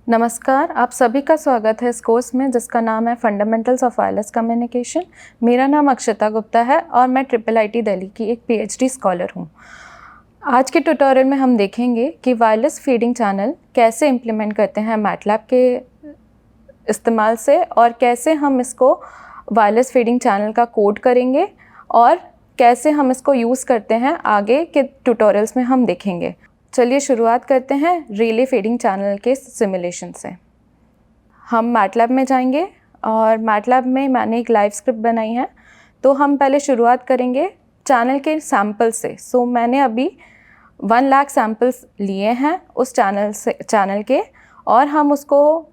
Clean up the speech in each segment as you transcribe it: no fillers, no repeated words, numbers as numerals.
नमस्कार, आप सभी का स्वागत है इस कोर्स में जिसका नाम है फंडामेंटल्स ऑफ वायरलेस कम्युनिकेशन। मेरा नाम अक्षता गुप्ता है और मैं IIIT दिल्ली की एक PhD स्कॉलर हूँ। आज के ट्यूटोरियल में हम देखेंगे कि वायरलेस फीडिंग चैनल कैसे इम्प्लीमेंट करते हैं मैटलैब के इस्तेमाल से और कैसे हम इसको वायरलेस फीडिंग चैनल का कोड करेंगे और कैसे हम इसको यूज़ करते हैं आगे के ट्यूटोरियल्स में हम देखेंगे। चलिए शुरुआत करते हैं रिले फीडिंग चैनल के सिमुलेशन से। हम मैटलैब में जाएंगे और मैटलैब में मैंने एक लाइव स्क्रिप्ट बनाई है। तो हम पहले शुरुआत करेंगे चैनल के सैम्पल से। मैंने अभी 1 लाख सैम्पल्स लिए हैं उस चैनल के और हम उसको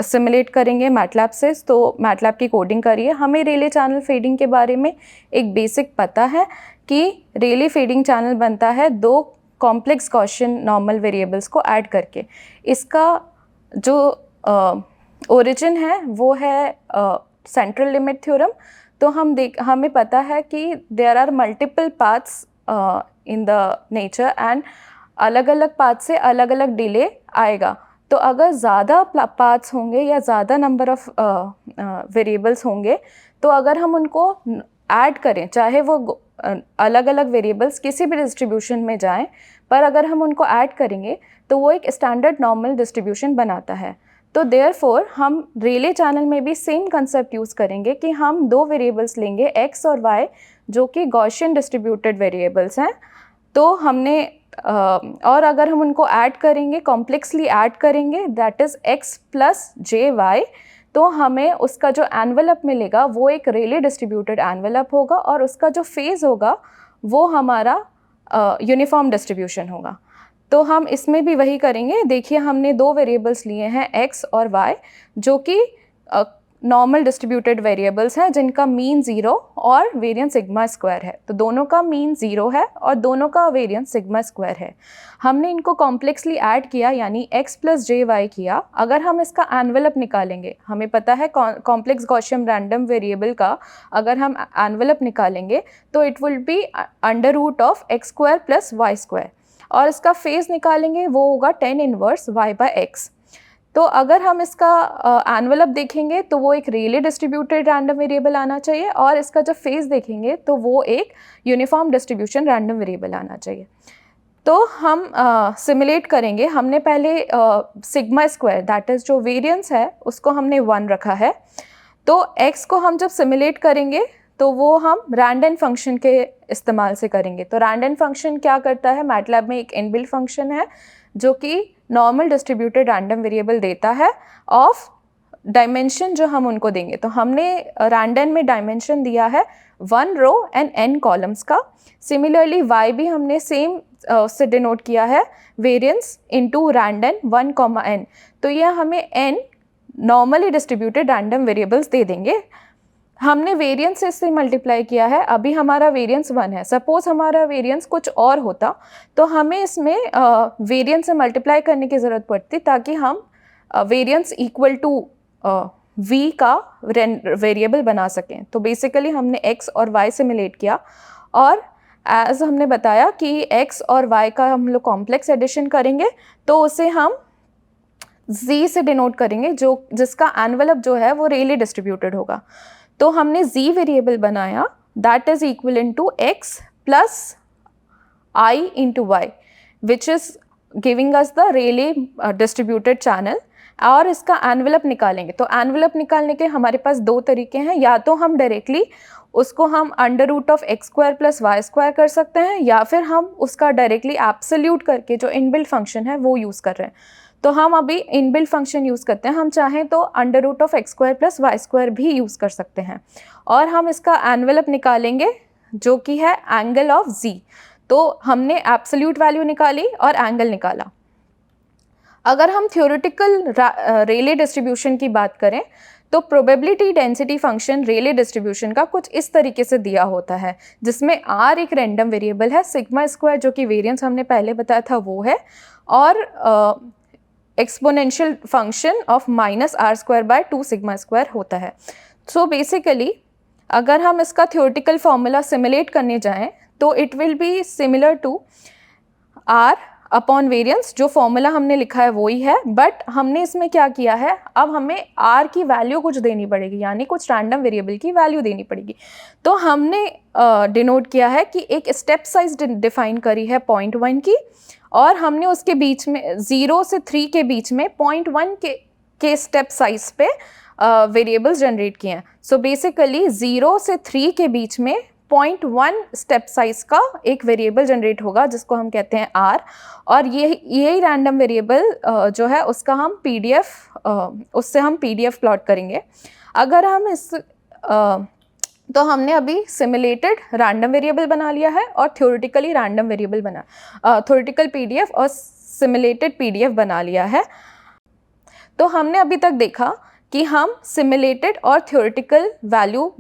सिमुलेट करेंगे मैटलैब से। तो मैटलैब की कोडिंग करिए। हमें रिले चैनल फीडिंग के बारे में एक बेसिक पता है कि रिले फीडिंग चैनल बनता है 2 कॉम्प्लेक्स गॉसियन नॉर्मल वेरिएबल्स को ऐड करके। इसका जो ओरिजिन है वो है सेंट्रल लिमिट थ्योरम। तो हमें पता है कि there are multiple paths in the nature and अलग अलग पाथ से अलग अलग डिले आएगा। तो अगर ज़्यादा पाथ्स होंगे या ज़्यादा नंबर ऑफ वेरिएबल्स होंगे तो अगर हम उनको ऐड करें, चाहे वो अलग अलग वेरिएबल्स किसी भी डिस्ट्रीब्यूशन में जाएं, पर अगर हम उनको ऐड करेंगे तो वो एक स्टैंडर्ड नॉर्मल डिस्ट्रीब्यूशन बनाता है। तो देयरफॉर हम रिले चैनल में भी सेम कंसेप्ट यूज़ करेंगे कि हम 2 वेरिएबल्स लेंगे x और y जो कि गॉसियन डिस्ट्रीब्यूटेड वेरिएबल्स हैं। तो हमने और अगर हम उनको ऐड करेंगे, कॉम्प्लेक्सली ऐड करेंगे, that is x plus j y, तो हमें उसका जो एनवेलप मिलेगा वो एक रेले डिस्ट्रीब्यूटेड एनवेलप होगा और उसका जो फेज़ होगा वो हमारा यूनिफॉर्म डिस्ट्रीब्यूशन होगा। तो हम इसमें भी वही करेंगे। देखिए, हमने 2 वेरिएबल्स लिए हैं x और y जो कि नॉर्मल डिस्ट्रीब्यूटेड वेरिएबल्स हैं जिनका मीन 0 और वेरिएंस सिग्मा स्क्वायर है। तो दोनों का मीन 0 है और दोनों का वेरिएंस सिग्मा स्क्वायर है। हमने इनको कॉम्प्लेक्सली ऐड किया यानी x प्लस जे वाई किया। अगर हम इसका एनवेलप निकालेंगे, हमें पता है कॉम्प्लेक्स गॉसियन रैंडम वेरिएबल का अगर हम एनवेलप निकालेंगे तो it will be under root of x square plus y square और इसका फेज निकालेंगे वो होगा tan inverse y by x। तो अगर हम इसका एनवेलप देखेंगे तो वो एक रियली डिस्ट्रीब्यूटेड रैंडम वेरिएबल आना चाहिए और इसका जब फेज देखेंगे तो वो एक यूनिफॉर्म डिस्ट्रीब्यूशन रैंडम वेरिएबल आना चाहिए। तो हम सिमुलेट करेंगे। हमने पहले सिग्मा स्क्वायर दैट इज़ जो वेरिएंस है उसको हमने 1 रखा है। तो x को हम जब सिमुलेट करेंगे तो वो हम रैंडम फंक्शन के इस्तेमाल से करेंगे। तो रैंडम फंक्शन क्या करता है, मैटलैब में एक इनबिल्ट फंक्शन है जो कि नॉर्मल डिस्ट्रीब्यूटेड रैंडम वेरिएबल देता है ऑफ डायमेंशन जो हम उनको देंगे। तो हमने रैंडम में डायमेंशन दिया है 1 रो एंड n कॉलम्स का। सिमिलरली y भी हमने सेम से डिनोट किया है वेरिएंस इनटू रैंडम 1, n। तो यह हमें n normally distributed random variables दे देंगे। हमने वेरिएंस से मल्टीप्लाई किया है। अभी हमारा वेरिएंस 1 है। सपोज हमारा वेरिएंस कुछ और होता तो हमें इसमें वेरिएंस से मल्टीप्लाई करने की ज़रूरत पड़ती ताकि हम वेरिएंस इक्वल टू v का वेरिएबल बना सकें। तो बेसिकली हमने x और y सिमुलेट किया और एज हमने बताया कि x और y का हम लोग कॉम्प्लेक्स एडिशन करेंगे तो उसे हम z से डिनोट करेंगे जिसका एनवेलप जो है वो रियली डिस्ट्रीब्यूटेड होगा। तो हमने z वेरिएबल बनाया that is equal to x plus i into y which is giving us the really distributed channel और इसका एनवेलप निकालेंगे। तो एनवेलप निकालने के हमारे पास 2 तरीके हैं। या तो हम डायरेक्टली उसको हम under root of x square plus y square कर सकते हैं या फिर हम उसका डायरेक्टली एब्सोल्यूट करके जो इनबिल्ट फंक्शन है वो यूज़ कर रहे हैं। तो हम अभी इनबिल्ट फंक्शन यूज़ करते हैं। हम चाहें तो under root of x square plus y square भी यूज़ कर सकते हैं और हम इसका एनवेलप निकालेंगे जो कि है एंगल ऑफ z। तो हमने एब्सोल्यूट वैल्यू निकाली और एंगल निकाला। अगर हम थ्योरेटिकल रेले डिस्ट्रीब्यूशन की बात करें तो प्रोबेबिलिटी डेंसिटी फंक्शन रेले डिस्ट्रीब्यूशन का कुछ इस तरीके से दिया होता है जिसमें r एक रैंडम वेरिएबल है, सिग्मा स्क्वायर जो कि वेरिएंस हमने पहले बताया था वो है और exponential function of minus r square by 2 sigma square होता है। सो बेसिकली अगर हम इसका थ्योरेटिकल फॉर्मूला सिमुलेट करने जाएं तो it will be similar to r upon variance, जो फॉर्मूला हमने लिखा है वही है, बट हमने इसमें क्या किया है, अब हमें r की वैल्यू कुछ देनी पड़ेगी, यानी कुछ रैंडम वेरिएबल की वैल्यू देनी पड़ेगी। तो हमने डिनोट किया है कि एक स्टेप साइज डिफाइन करी है 0.1 की, और हमने उसके बीच में 0 से 3 के बीच में 0.1 के स्टेप साइज पे वेरिएबल्स जनरेट किए हैं। सो बेसिकली 0 से 3 के बीच में 0.1 स्टेप साइज का एक वेरिएबल जनरेट होगा जिसको हम कहते हैं r, और यही रैंडम वेरिएबल जो है उसका हम उससे हम पीडीएफ प्लॉट करेंगे। अगर हम तो हमने अभी सिमुलेटेड रैंडम वेरिएबल बना लिया है और theoretically random variable theoretical PDF और सिमुलेटेड पीडीएफ बना लिया है। तो हमने अभी तक देखा कि हम सिमुलेटेड और थ्योरेटिकल वैल्यू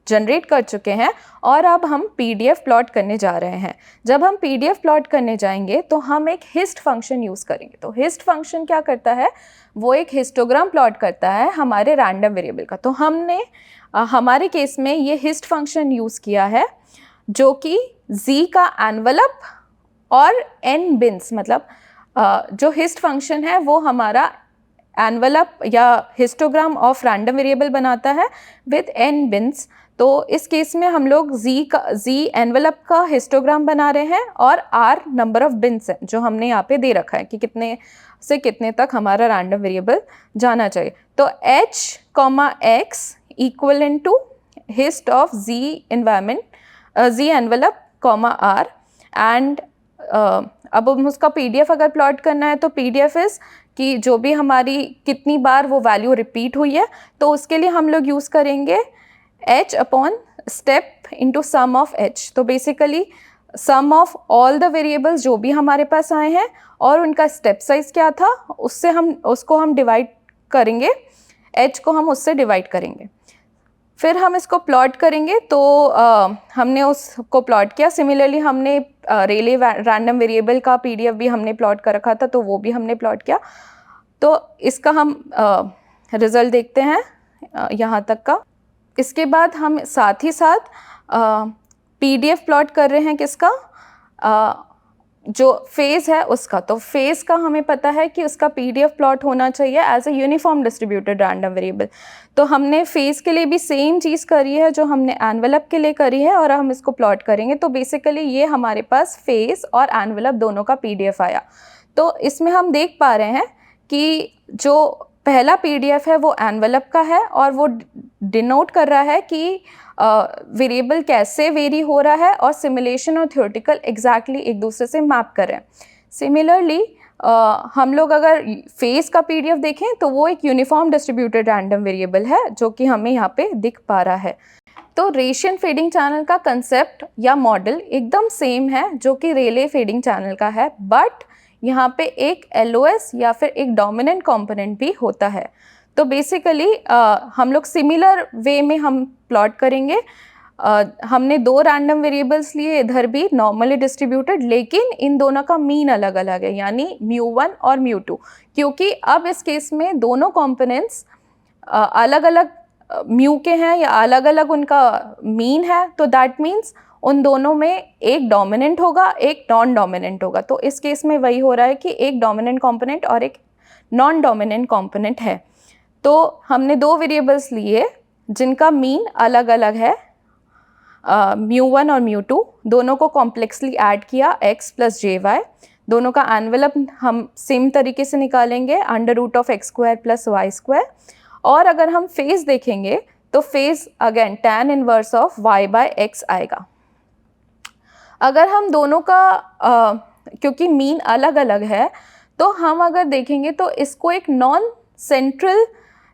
जनरेट कर चुके हैं, और अब हम पीडीएफ प्लॉट करने जा रहे हैं। जब हम पीडीएफ प्लॉट करने जाएंगे तो हम एक हिस्ट फंक्शन यूज़ करेंगे। तो हिस्ट फंक्शन क्या करता है, वो एक हिस्टोग्राम प्लॉट करता है हमारे रैंडम वेरिएबल का। तो हमने हमारे केस में ये हिस्ट फंक्शन यूज़ किया है, जो कि z का एनवलप और n बिन्स, मतलब जो हिस्ट फंक्शन है वो हमारा एनवलप या हिस्टोग्राम ऑफ रैंडम वेरिएबल बनाता है विद n बिन्स। तो इस केस में हम लोग z एनवलप का हिस्टोग्राम बना रहे हैं और r नंबर ऑफ बिन्स है जो हमने यहाँ पे दे रखा है कि कितने से कितने तक हमारा रैंडम वेरिएबल जाना चाहिए। तो h, x equivalent to hist of z envelope r, and अब हम उसका पीडीएफ अगर प्लॉट करना है तो पीडीएफ इज कि जो भी हमारी कितनी बार वो वैल्यू रिपीट हुई है, तो उसके लिए हम लोग यूज़ करेंगे h upon step into sum of h। तो basically sum of all the variables जो भी हमारे पास आए हैं और उनका स्टेप साइज क्या था, उसको हम डिवाइड करेंगे, h को हम उससे डिवाइड करेंगे, फिर हम इसको प्लॉट करेंगे। तो हमने उसको प्लॉट किया। सिमिलरली हमने रेले रैंडम वेरिएबल का पीडीएफ भी हमने प्लॉट कर रखा था, तो वो भी हमने प्लॉट किया। तो इसका हम रिज़ल्ट देखते हैं यहाँ तक का। इसके बाद हम साथ ही साथ पीडीएफ प्लॉट कर रहे हैं किसका, जो फेज़ है उसका। तो फेज़ का हमें पता है कि उसका पीडीएफ प्लॉट होना चाहिए as a uniform distributed random variable. तो हमने फेज़ के लिए भी सेम चीज़ करी है जो हमने एनवलप के लिए करी है, और हम इसको प्लॉट करेंगे। तो बेसिकली ये हमारे पास फेज़ और एनवलप दोनों का पीडीएफ आया। तो इसमें हम देख पा रहे हैं कि जो पहला पीडीएफ है वो एनवलप का है, और वो डिनोट कर रहा है कि वेरिएबल कैसे वेरी हो रहा है, और सिमुलेशन और थ्योरेटिकल एग्जैक्टली एक दूसरे से मैप कर रहे हैं। सिमिलरली हम लोग अगर फेज़ का पीडीएफ देखें तो वो एक यूनिफॉर्म डिस्ट्रीब्यूटेड रैंडम वेरिएबल है जो कि हमें यहाँ पे दिख पा रहा है। तो रेशियन फेडिंग चैनल का कंसेप्ट या मॉडल एकदम सेम है जो कि रेले फेडिंग चैनल का है, बट यहाँ पे एक LOS या फिर एक डोमिनेंट कंपोनेंट भी होता है। तो बेसिकली हम लोग सिमिलर वे में हम प्लॉट करेंगे। हमने दो रैंडम वेरिएबल्स लिए, इधर भी नॉर्मली डिस्ट्रीब्यूटेड, लेकिन इन दोनों का मीन अलग अलग है, यानी μ1 और μ2, क्योंकि अब इस केस में दोनों कंपोनेंट्स अलग अलग म्यू के हैं या अलग अलग उनका मीन है। तो दैट मीन्स उन दोनों में एक डोमिनेंट होगा, एक नॉन डोमिनेंट होगा। तो इस केस में वही हो रहा है कि एक डोमिनेंट कंपोनेंट और एक नॉन डोमिनेंट कंपोनेंट है। तो हमने दो वेरिएबल्स लिए जिनका मीन अलग अलग है, μ1 और μ2, दोनों को कॉम्प्लेक्सली ऐड किया x + jy। दोनों का एनवलप हम सेम तरीके से निकालेंगे, √(x² + y²। और अगर हम फेज देखेंगे तो phase again tan inverse of y/x आएगा। अगर हम दोनों का क्योंकि मीन अलग अलग है, तो हम अगर देखेंगे तो इसको एक नॉन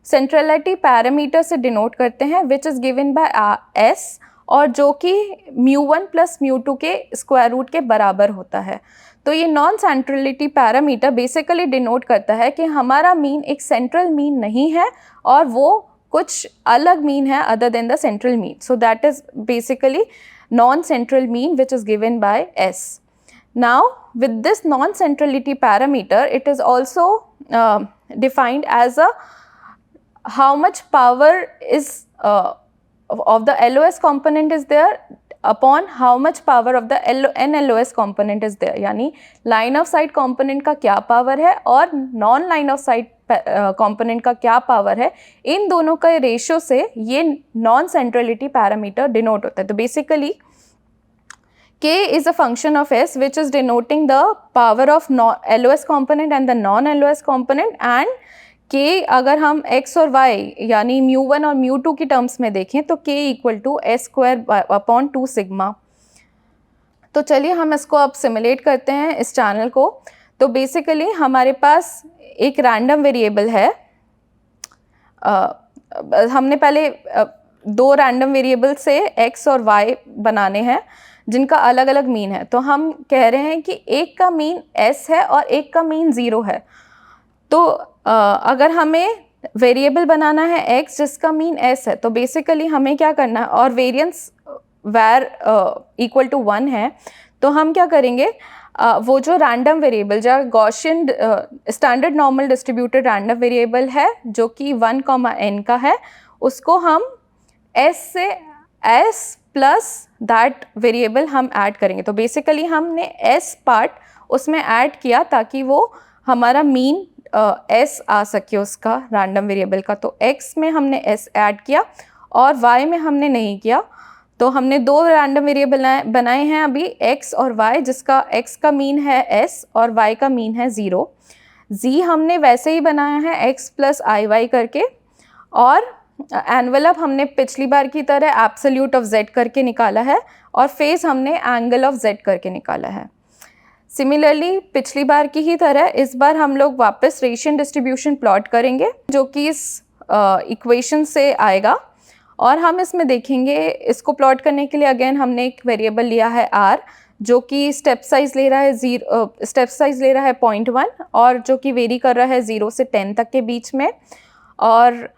सेंट्रलिटी पैरामीटर से डिनोट करते हैं, which is given by s, और जो कि μ1 + μ2 के स्क्वायर रूट के बराबर होता है। तो ये non centrality parameter basically denote करता है कि हमारा मीन एक सेंट्रल मीन नहीं है और वो कुछ अलग मीन है other than the central mean. So that is basically non-central mean which is given by S. Now with this non-centrality parameter, it is also defined as how much power is of the LOS component is there upon how much power of the NLOS component is there, यानी line of sight component का क्या power है और non line of sight component का क्या power है, इन दोनों का रेशियो से ये नॉन सेंट्रलिटी पैरामीटर डिनोट होता है। तो basically K is a function of S which is denoting the power of LOS component and the non-LOS component, and K अगर हम X और Y यानी μ1 और μ2 की टर्म्स में देखें तो K equal to S square upon 2 sigma. तो चलिए हम इसको अब सिमुलेट करते हैं इस चैनल को। तो बेसिकली हमारे पास एक रैंडम वेरिएबल है, हमने पहले दो रैंडम वेरिएबल से X और Y बनाने हैं जिनका अलग अलग मीन है। तो हम कह रहे हैं कि एक का मीन S है और एक का मीन 0 है। तो अगर हमें वेरिएबल बनाना है X जिसका मीन S है, तो बेसिकली हमें क्या करना है, और वेरिएंस वैर इक्वल टू 1 है, तो हम क्या करेंगे, वो जो रैंडम वेरिएबल जो Gaussian standard normal distributed random variable है जो कि 1, n का है, उसको हम S से S प्लस दैट वेरिएबल हम ऐड करेंगे। तो बेसिकली हमने S पार्ट उसमें ऐड किया ताकि वो हमारा मीन S आ सके उसका रैंडम वेरिएबल का। तो X में हमने S ऐड किया और Y में हमने नहीं किया। तो हमने दो रैंडम वेरिएबल बनाए हैं अभी, X और Y, जिसका X का मीन है S और Y का मीन है 0। Z हमने वैसे ही बनाया है X प्लस IY करके, और एनवेलप हमने पिछली बार की तरह एब्सोल्यूट ऑफ Z करके निकाला है और फेस हमने एंगल ऑफ Z करके निकाला है। सिमिलरली पिछली बार की ही तरह इस बार हम लोग वापस रेशियन डिस्ट्रीब्यूशन प्लॉट करेंगे जो कि इस इक्वेशन से आएगा, और हम इसमें देखेंगे इसको प्लॉट करने के लिए अगेन हमने एक वेरिएबल लिया है R जो कि स्टेप साइज ले रहा है 0.1 और जो कि वेरी कर रहा है 0 से 10 तक के बीच में, और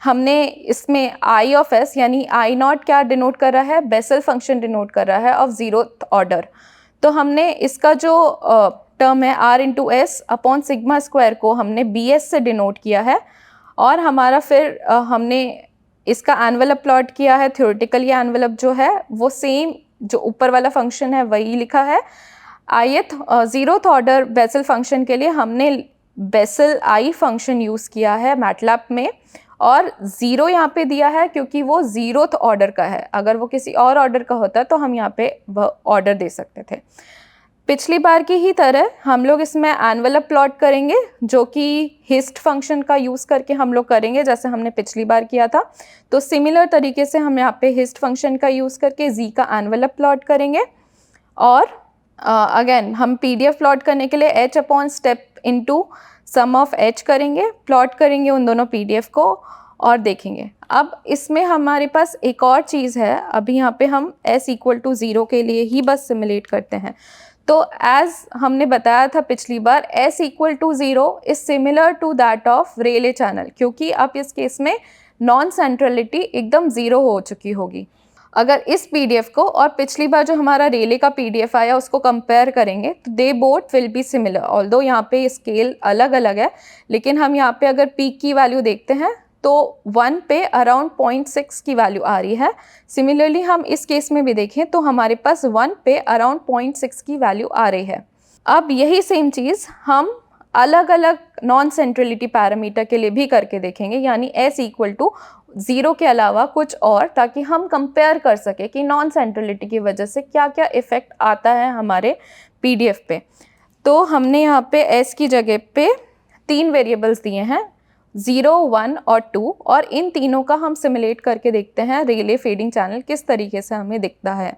हमने इसमें I ऑफ S यानी I नॉट क्या डिनोट कर रहा है, बेसल फंक्शन डिनोट कर रहा है ऑफ 0th ऑर्डर। तो हमने इसका जो टर्म है R into S upon sigma square को हमने BS से डिनोट किया है, और हमारा फिर हमने इसका एनवेलप प्लॉट किया है। थ्योरेटिकली एनवेलप जो है वो सेम जो ऊपर वाला फंक्शन है वही लिखा है। ith 0th order Bessel function के लिए हमने बेसल I फंक्शन यूज़ किया है मैटलैब में, और 0 यहाँ पे दिया है क्योंकि वो 0th ऑर्डर का है। अगर वो किसी और ऑर्डर का होता तो हम यहाँ पे ऑर्डर दे सकते थे। पिछली बार की ही तरह हम लोग इसमें एनवेलप प्लॉट करेंगे जो कि हिस्ट फंक्शन का यूज़ करके हम लोग करेंगे जैसे हमने पिछली बार किया था। तो सिमिलर तरीके से हम यहाँ पे हिस्ट फंक्शन का यूज़ करके Z का एनवेलप प्लॉट करेंगे, और अगेन हम PDF प्लॉट करने के लिए H upon step into sum of H करेंगे, प्लॉट करेंगे उन दोनों PDF को और देखेंगे। अब इसमें हमारे पास एक और चीज़ है, अभी यहाँ पे हम S इक्वल टू 0 के लिए ही बस सिमुलेट करते हैं। तो एज हमने बताया था पिछली बार, S equal to 0 is similar to that of Rayleigh channel, क्योंकि अब इस केस में नॉन सेंट्रलिटी एकदम 0 हो चुकी होगी। अगर इस PDF को और पिछली बार जो हमारा रेले का PDF आया उसको कंपेयर करेंगे तो they both will be similar, although यहाँ पे स्केल अलग अलग है, लेकिन हम यहाँ पे अगर पीक की वैल्यू देखते हैं तो 1 पे अराउंड 0.6 की वैल्यू आ रही है। सिमिलरली हम इस केस में भी देखें तो हमारे पास 1 पे अराउंड 0.6 की वैल्यू आ रही है। अब यही सेम चीज़ हम अलग अलग नॉन सेंट्रलिटी पैरामीटर के लिए भी करके देखेंगे, यानी S इक्वल टू 0 के अलावा कुछ और, ताकि हम कंपेयर कर सके कि नॉन सेंट्रलिटी की वजह से क्या क्या इफ़ेक्ट आता है हमारे PDF पे। तो हमने यहाँ पे S की जगह पे 3 वेरिएबल्स दिए हैं, 0, 1 और 2, और इन तीनों का हम सिमुलेट करके देखते हैं रेले फेडिंग चैनल किस तरीके से हमें दिखता है।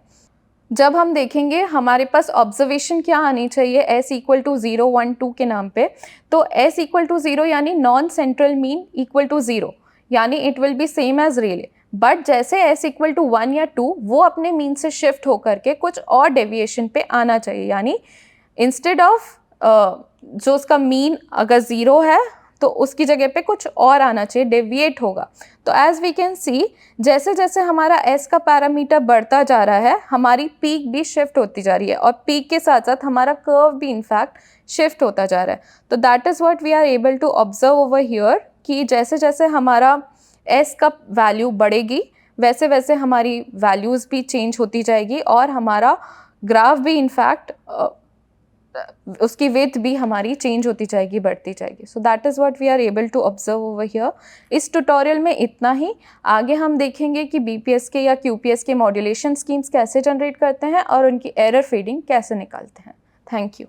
जब हम देखेंगे हमारे पास ऑब्जर्वेशन क्या आनी चाहिए S इक्वल टू 0, 1, 2 के नाम पे, तो S इक्वल टू 0 यानी non central mean equal to 0, यानी it will be same as Rayleigh. But जैसे S इक्वल टू 1 या 2 वो अपने मीन से शिफ्ट होकर के कुछ और डेविएशन पे आना चाहिए, यानी इंस्टेड ऑफ जो उसका मीन अगर 0 है तो उसकी जगह पे कुछ और आना चाहिए, डेविएट होगा। तो एज वी कैन सी जैसे जैसे हमारा S का पैरामीटर बढ़ता जा रहा है हमारी पीक भी शिफ्ट होती जा रही है, और पीक के साथ साथ हमारा कर्व भी इनफैक्ट शिफ्ट होता जा रहा है। तो that is what we are able to observe over here कि जैसे जैसे हमारा S का वैल्यू बढ़ेगी वैसे वैसे हमारी वैल्यूज़ भी चेंज होती जाएगी और हमारा ग्राफ भी इनफैक्ट उसकी विड्थ भी हमारी चेंज होती जाएगी, बढ़ती जाएगी. So that is what we are able to observe over here. इस ट्यूटोरियल में इतना ही. आगे हम देखेंगे कि बीपीएस के या क्यूपीएस के मॉड्यूलेशन स्कीम्स कैसे जनरेट करते हैं और उनकी एरर फीडिंग कैसे निकालते हैं. Thank you.